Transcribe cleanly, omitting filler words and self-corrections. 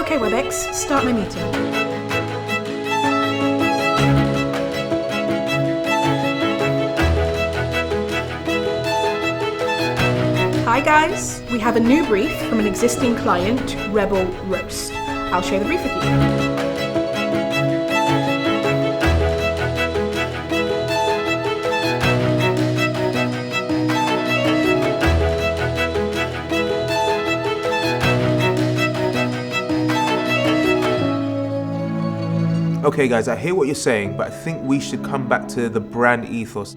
Okay, Webex, start my meeting. Hi guys, we have a new brief from an existing client, Rebel Roast. I'll share the brief with you. Okay guys, I hear what you're saying, but I think we should come back to the brand ethos.